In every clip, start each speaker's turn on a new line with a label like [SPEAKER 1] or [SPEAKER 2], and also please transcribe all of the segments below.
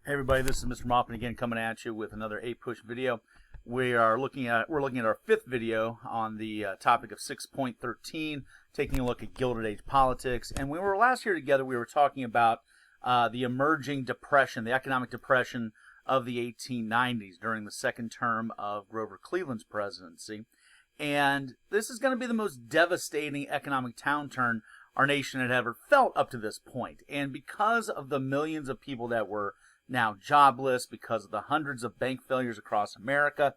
[SPEAKER 1] Hey everybody, this is Mr. Moffman again coming at you with another APUSH video. We're looking at our fifth video on the topic of 6.13, taking a look at Gilded Age politics. And when we were last here together, we were talking about the emerging depression, the economic depression of the 1890s during the second term of Grover Cleveland's presidency. And this is going to be the most devastating economic downturn our nation had ever felt up to this point. And because of the millions of people that were now jobless, because of the hundreds of bank failures across America,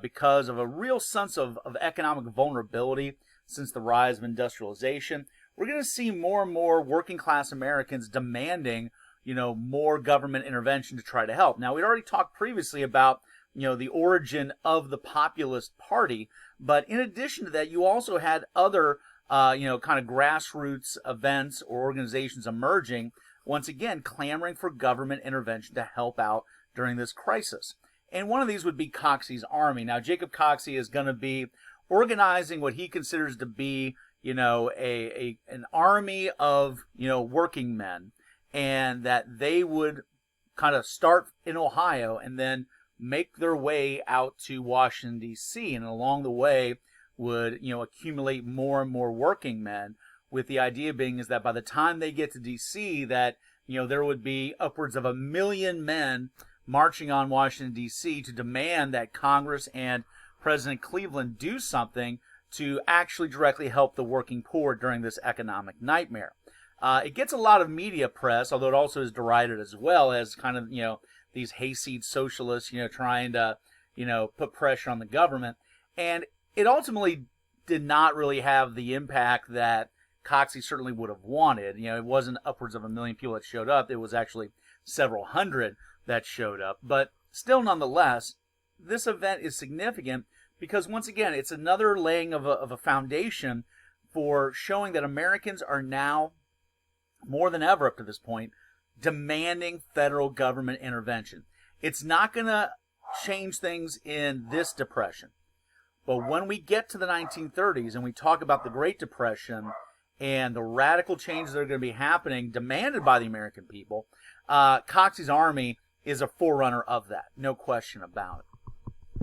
[SPEAKER 1] because of a real sense of economic vulnerability since the rise of industrialization, we're going to see more and more working class Americans demanding, more government intervention to try to help. Now, we already talked previously about, the origin of the Populist Party, but in addition to that, you also had other, kind of grassroots events or organizations emerging, once again, clamoring for government intervention to help out during this crisis. And one of these would be Coxey's Army. Now, Jacob Coxey is going to be organizing what he considers to be, an army of, working men, and that they would kind of start in Ohio and then make their way out to Washington, D.C., and along the way would, accumulate more and more working men, with the idea being is that by the time they get to D.C., that, there would be upwards of 1 million men marching on Washington, D.C. to demand that Congress and President Cleveland do something to actually directly help the working poor during this economic nightmare. It gets a lot of media press, although it also is derided as well as kind of, these hayseed socialists, trying to, put pressure on the government. And it ultimately did not really have the impact that Coxey certainly would have wanted. It wasn't upwards of 1 million people that showed up. It was actually several hundred that showed up. But still, nonetheless, this event is significant because, once again, it's another laying of a foundation for showing that Americans are now, more than ever up to this point, demanding federal government intervention. It's not going to change things in this depression. But when we get to the 1930s and we talk about the Great Depression and the radical changes that are going to be happening, demanded by the American people, Coxey's Army is a forerunner of that, no question about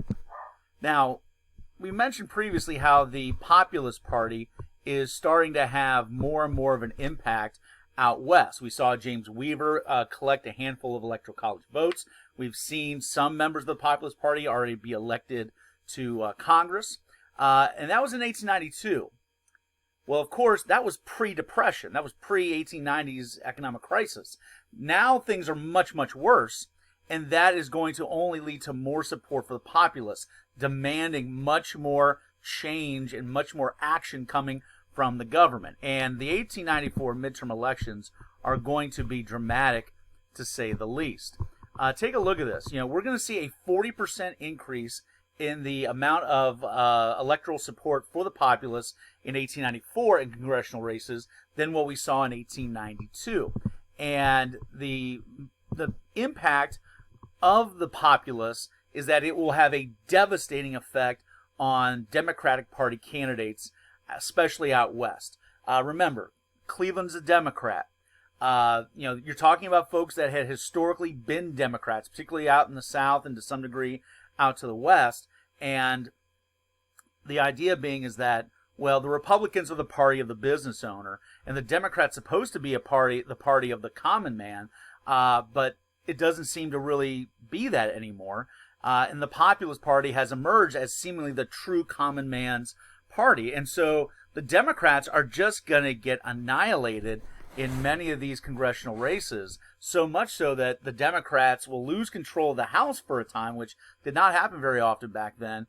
[SPEAKER 1] it. Now, we mentioned previously how the Populist Party is starting to have more and more of an impact out west. We saw James Weaver collect a handful of electoral college votes. We've seen some members of the Populist Party already be elected to Congress, and that was in 1892. Well, of course, that was pre-Depression. That was pre-1890s economic crisis. Now things are much, much worse, and that is going to only lead to more support for the populists, demanding much more change and much more action coming from the government. And the 1894 midterm elections are going to be dramatic, to say the least. Take a look at this. We're going to see a 40% increase in the amount of electoral support for the populists in 1894 in congressional races than what we saw in 1892. And the impact of the populists is that it will have a devastating effect on Democratic Party candidates, especially out west. Remember, Cleveland's a Democrat. You're talking about folks that had historically been Democrats, particularly out in the South and to some degree out to the west. And the idea being is that, well, the Republicans are the party of the business owner, and the Democrats supposed to be the party of the common man, but it doesn't seem to really be that anymore. And the Populist Party has emerged as seemingly the true common man's party. And so the Democrats are just going to get annihilated in many of these congressional races, so much so that the Democrats will lose control of the House for a time, which did not happen very often back then,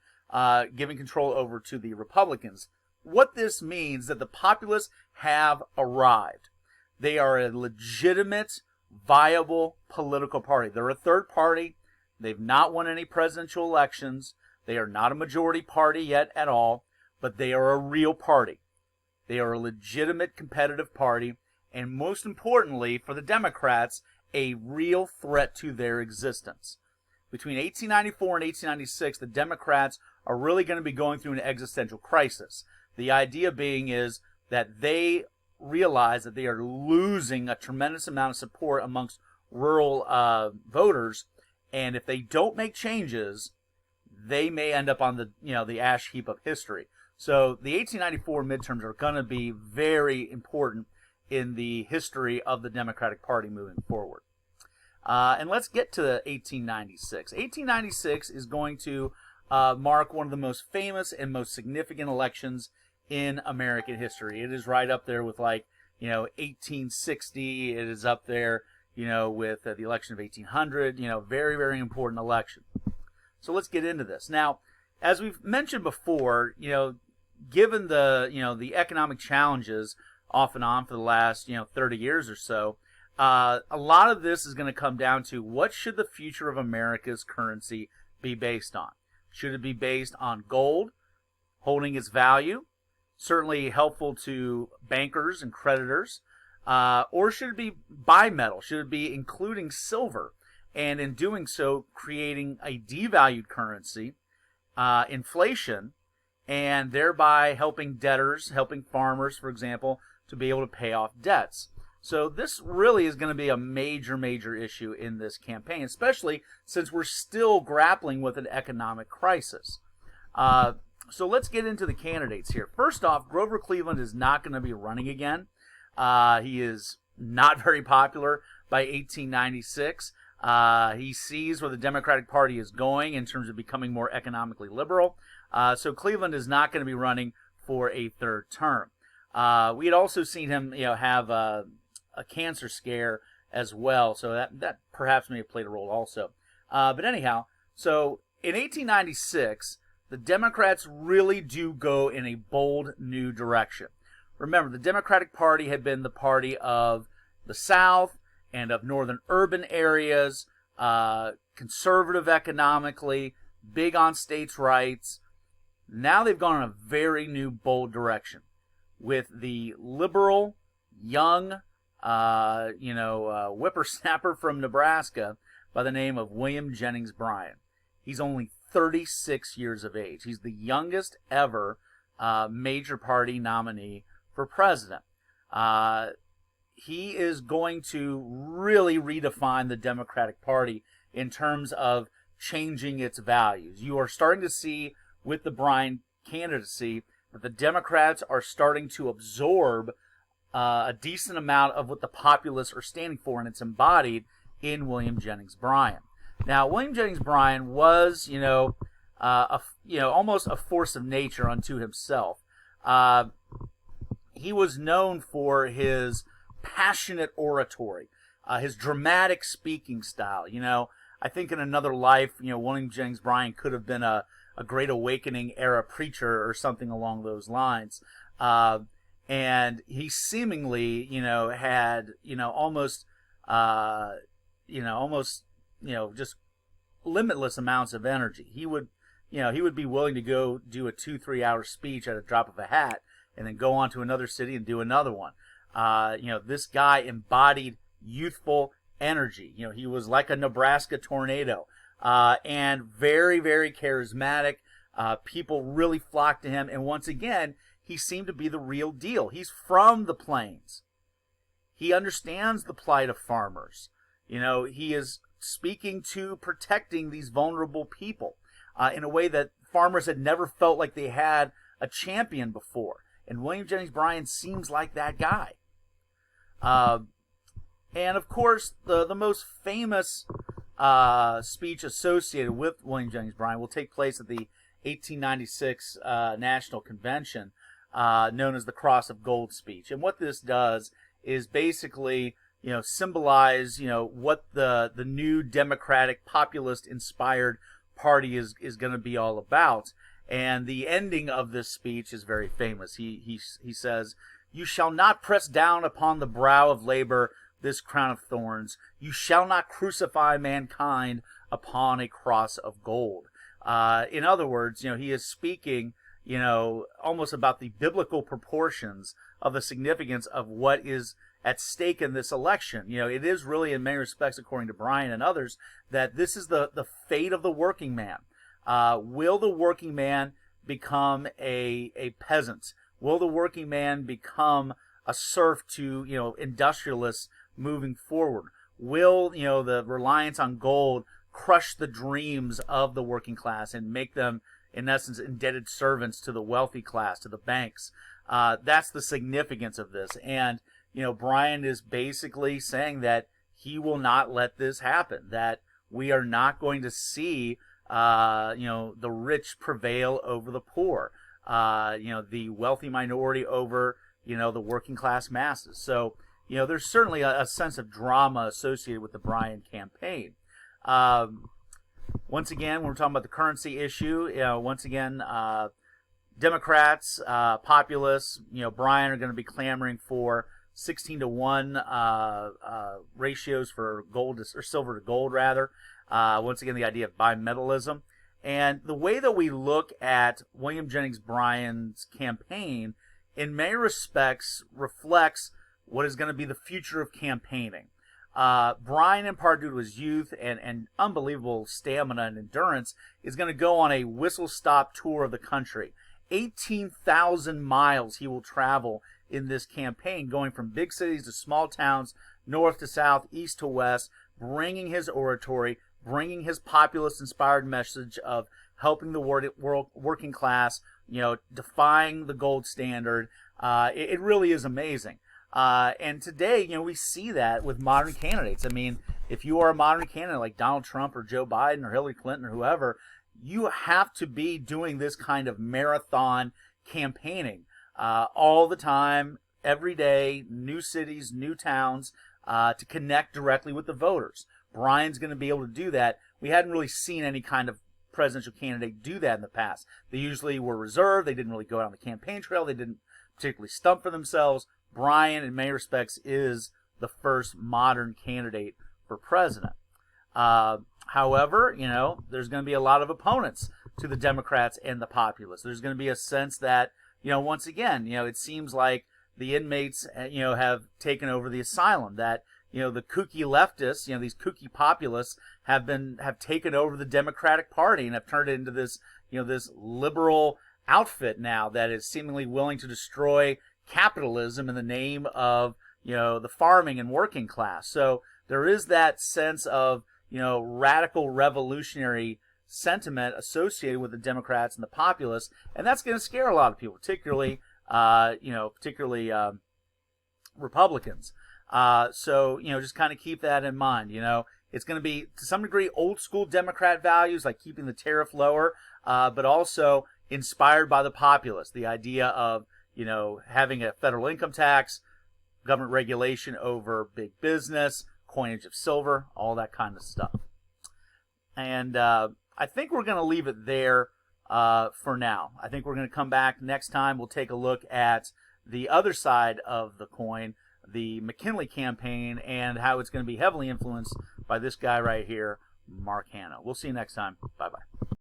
[SPEAKER 1] giving control over to the Republicans. What this means is that the populists have arrived. They are a legitimate, viable political party. They're a third party. They've not won any presidential elections. They are not a majority party yet at all, but they are a real party. They are a legitimate competitive party, and most importantly, for the Democrats, a real threat to their existence. Between 1894 and 1896, the Democrats are really going to be going through an existential crisis. The idea being is that they realize that they are losing a tremendous amount of support amongst rural voters, and if they don't make changes, they may end up on the the ash heap of history. So the 1894 midterms are going to be very important in the history of the Democratic Party moving forward. And let's get to 1896. 1896 is going to mark one of the most famous and most significant elections in American history. It is right up there with 1860. It is up there, with the election of 1800. Very, very important election. So let's get into this. Now, as we've mentioned before, given the economic challenges off and on for the last 30 years or so, a lot of this is going to come down to what should the future of America's currency be based on? Should it be based on gold holding its value, certainly helpful to bankers and creditors, or should it be bimetal? Should it be including silver, and in doing so creating a devalued currency, inflation, and thereby helping debtors, helping farmers, for example, to be able to pay off debts? So this really is going to be a major, major issue in this campaign, especially since we're still grappling with an economic crisis. So let's get into the candidates here. First off, Grover Cleveland is not going to be running again. He is not very popular by 1896. He sees where the Democratic Party is going in terms of becoming more economically liberal. So Cleveland is not going to be running for a third term. We had also seen him, have a cancer scare as well, so that perhaps may have played a role also. But anyhow, so in 1896, the Democrats really do go in a bold new direction. Remember, the Democratic Party had been the party of the South and of northern urban areas, conservative economically, big on states' rights. Now they've gone in a very new, bold direction with the liberal, young, whippersnapper from Nebraska by the name of William Jennings Bryan. He's only 36 years of age. He's the youngest ever major party nominee for president. He is going to really redefine the Democratic Party in terms of changing its values. You are starting to see with the Bryan candidacy that the Democrats are starting to absorb a decent amount of what the populists are standing for, and it's embodied in William Jennings Bryan. Now, William Jennings Bryan was, almost a force of nature unto himself. He was known for his passionate oratory, his dramatic speaking style. I think in another life, William Jennings Bryan could have been a Great Awakening era preacher or something along those lines. And he seemingly, had, almost just limitless amounts of energy. He would be willing to go do a 2-3 hour speech at a drop of a hat and then go on to another city and do another one. This guy embodied youthful energy. He was like a Nebraska tornado, and very, very charismatic. People really flocked to him. And once again, he seemed to be the real deal. He's from the plains. He understands the plight of farmers. He is speaking to protecting these vulnerable people in a way that farmers had never felt like they had a champion before. And William Jennings Bryan seems like that guy. And of course, the most famous speech associated with William Jennings Bryan will take place at the 1896 National Convention, known as the Cross of Gold speech. And what this does is basically, symbolize, what the new democratic, populist-inspired party is going to be all about. And the ending of this speech is very famous. He says, "You shall not press down upon the brow of labor this crown of thorns. You shall not crucify mankind upon a cross of gold." In other words, he is speaking, almost about the biblical proportions of the significance of what is at stake in this election. It is really, in many respects, according to Bryan and others, that this is the fate of the working man. Will the working man become a peasant? Will the working man become a serf to, industrialists moving forward? will, you know, the reliance on gold crush the dreams of the working class and make them, in essence, indebted servants to the wealthy class, to the banks? That's the significance of this. And, you know, Bryan is basically saying that he will not let this happen, that we are not going to see, you know, the rich prevail over the poor, you know, the wealthy minority over, you know, the working class masses. So, you know, there's certainly a sense of drama associated with the Bryan campaign. Once again, when we're talking about the currency issue, you know, once again, Democrats, populists, you know, Bryan are going to be clamoring for 16-to-1 ratios for gold or silver to gold, rather. Once again, the idea of bimetallism. And the way that we look at William Jennings Bryan's campaign, in many respects, reflects what is going to be the future of campaigning. Bryan, in part due to his youth and unbelievable stamina and endurance, is going to go on a whistle-stop tour of the country. 18,000 miles he will travel in this campaign, going from big cities to small towns, north to south, east to west, bringing his oratory, bringing his populist-inspired message of helping the working class, you know, defying the gold standard. It really is amazing. And today, you know, we see that with modern candidates. I mean, if you are a modern candidate like Donald Trump or Joe Biden or Hillary Clinton or whoever, you have to be doing this kind of marathon campaigning all the time, every day, new cities, new towns, to connect directly with the voters. Bryan's going to be able to do that. We hadn't really seen any kind of presidential candidate do that in the past. They usually were reserved. They didn't really go down the campaign trail. They didn't particularly stump for themselves. Bryan, in many respects, is the first modern candidate for president. However, you know, there's going to be a lot of opponents to the Democrats and the populists. There's going to be a sense that, you know, once again, you know, it seems like the inmates, you know, have taken over the asylum, that, you know, the kooky leftists, you know, these kooky populists have taken over the Democratic Party and have turned it into this, you know, this liberal outfit now that is seemingly willing to destroy capitalism in the name of, you know, the farming and working class. So there is that sense of, you know, radical revolutionary sentiment associated with the Democrats and the populists, and that's going to scare a lot of people, particularly, you know, Republicans. So, you know, just kind of keep that in mind. You know, it's going to be, to some degree, old school Democrat values, like keeping the tariff lower, but also inspired by the populists. The idea of, you know, having a federal income tax, government regulation over big business, coinage of silver, all that kind of stuff. And I think we're going to leave it there for now. I think we're going to come back next time. We'll take a look at the other side of the coin, the McKinley campaign, and how it's going to be heavily influenced by this guy right here, Mark Hanna. We'll see you next time. Bye-bye.